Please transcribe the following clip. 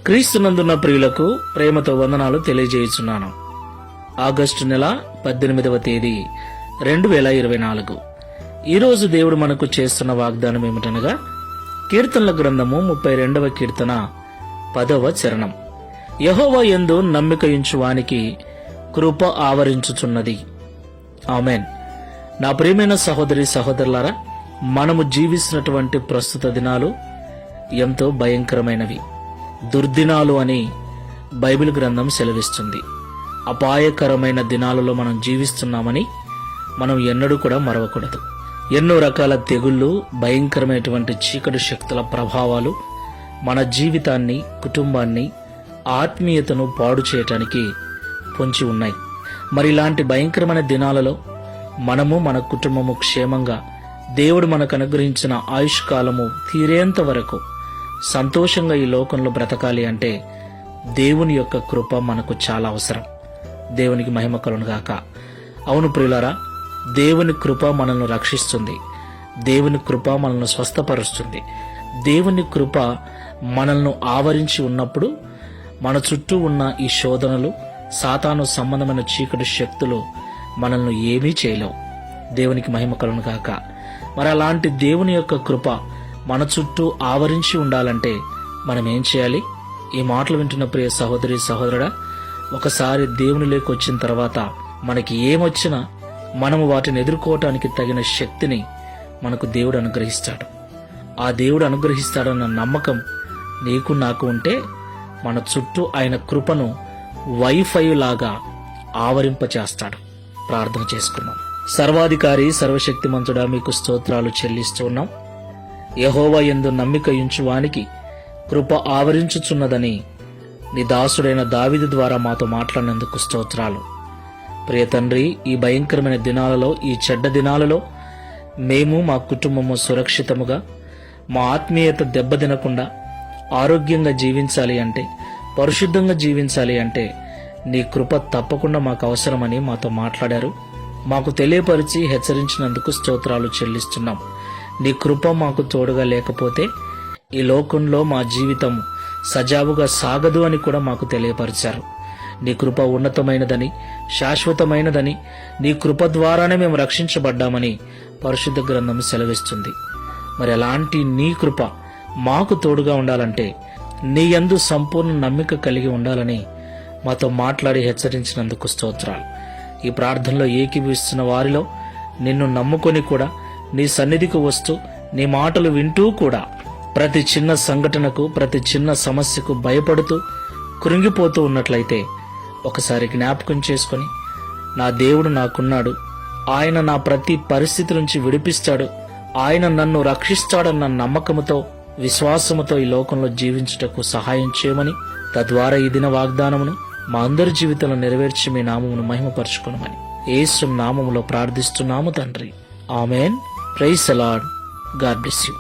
క్రీస్తునందున్న ప్రియులకు ప్రేమతో వందనాలు తెలియజేయుచున్నాను. ఆగస్టు నెల 18వ తేదీ 2024. ఈరోజు దేవుడు మనకు చేస్తున్న వాగ్దానం ఏమిటనగా కీర్తనల గ్రంథము 32వ కీర్తన 10వ చరణం. యెహోవా యందు నమ్మికయుంచు వానికి కృప ఆవరించుచున్నది. ఆమెన్. నా ప్రియమైన సహోదరి సహోదరులారా, మనము జీవిస్తున్నటువంటి ప్రస్తుత దినాలు ఎంతో భయంకరమైనవి, దుర్దినాలు అని బైబిల్ గ్రంథం సెలవిస్తుంది. అపాయకరమైన దినాలలో మనం జీవిస్తున్నామని మనం ఎన్నడూ కూడా మరవకూడదు. ఎన్నో రకాల తెగుళ్ళు, భయంకరమైనటువంటి చీకటి శక్తుల ప్రభావాలు మన జీవితాన్ని, కుటుంబాన్ని, ఆత్మీయతను పాడు చేయటానికి పొంచి ఉన్నాయి. మరి ఇలాంటి భయంకరమైన దినాలలో మనము, మన కుటుంబము క్షేమంగా దేవుడు మనకు అనుగ్రహించిన ఆయుష్కాలము తీరేంత వరకు సంతోషంగా ఈ లోకంలో బ్రతకాలి అంటే దేవుని యొక్క కృప మనకు చాలా అవసరం. దేవునికి మహిమ కలుగును గాక. అవును ప్రియులారా, దేవుని కృప మనల్ని రక్షిస్తుంది. దేవుని కృప మనల్ని స్వస్థపరుస్తుంది. దేవుని కృప మనల్ని ఆవరించి ఉన్నప్పుడు మన చుట్టూ ఉన్న ఈ శోధనలు, సాతాను సంబంధమైన చీకటి శక్తులు మనల్ని ఏమీ చేయలేవు. దేవునికి మహిమ కలుగును గాక. మరి అలాంటి దేవుని యొక్క కృప మన చుట్టూ ఆవరించి ఉండాలంటే మనం ఏం చేయాలి? ఈ మాటలు వింటున్న ప్రియ సహోదరి సహోదరుడా, ఒకసారి దేవునిలోకి వచ్చిన తర్వాత మనకి ఏమొచ్చినా మనము వాటిని ఎదుర్కోవటానికి తగిన శక్తిని మనకు దేవుడు అనుగ్రహిస్తాడు. ఆ దేవుడు అనుగ్రహిస్తాడన్న నమ్మకం నీకు నాకు ఉంటే మన చుట్టూ ఆయన కృపను వైఫై లాగా ఆవరింపచేస్తాడు. ప్రార్థన చేసుకున్నాం. సర్వాధికారి, సర్వశక్తిమంతుడా, మీకు స్తోత్రాలు చెల్లిస్తూ ఉన్నాం. యెహోవా యందు నమ్మికయుంచు వానికి కృప ఆవరించుచున్నదని నీ దాసుడైన దావీదు ద్వారా మాతో మాట్లాడినందుకు స్తోత్రాలు. ప్రియ తండ్రి, ఈ భయంకరమైన దినాలలో, ఈ చెడ్డ దినాలలో మేము, మా కుటుంబము సురక్షితముగా, మా ఆత్మీయత దెబ్బతినకుండా ఆరోగ్యంగా జీవించాలి అంటే, పరిశుద్ధంగా జీవించాలి అంటే నీ కృప తప్పకుండా మాకు అవసరమని మాతో మాట్లాడారు. మాకు తెలియపరిచి హెచ్చరించినందుకు స్తోత్రాలు చెల్లిస్తున్నాం. నీ కృప మాకు తోడుగా లేకపోతే ఈ లోకంలో మా జీవితం సజావుగా సాగదు అని కూడా మాకు తెలియపరిచారు. నీ కృప ఉన్నతమైనదని, శాశ్వతమైనదని, నీ కృప ద్వారానే మేము రక్షించబడ్డామని పరిశుద్ధ గ్రంథం సెలవిస్తుంది. మరి అలాంటి నీ కృప మాకు తోడుగా ఉండాలంటే నీ యందు సంపూర్ణ నమ్మిక కలిగి ఉండాలని మాతో మాట్లాడి హెచ్చరించినందుకు స్తోత్రాలు. ఈ ప్రార్థనలో ఏకీభవిస్తున్న వారిలో నిన్ను నమ్ముకొని కూడా నీ సన్నిధికి వస్తూ నీ మాటలు వింటూ కూడా ప్రతి చిన్న సంఘటనకు, ప్రతి చిన్న సమస్యకు భయపడుతూ కృంగిపోతూ ఉన్నట్లయితే ఒకసారి జ్ఞాపకం చేసుకొని, నా దేవుడు నాకున్నాడు, ఆయన నా ప్రతి పరిస్థితి నుంచి విడిపిస్తాడు, ఆయన నన్ను రక్షిస్తాడన్న నమ్మకముతో, విశ్వాసముతో ఈ లోకంలో జీవించుటకు సహాయం చేయమని, తద్వారా ఈ దిన వాగ్దానమును మా అందరి జీవితంలో నెరవేర్చి మీ నామమును మహిమపరచుకొనమని యేసు నామములో ప్రార్థిస్తున్నాము తండ్రి. Amen. Praise the lord. God bless you.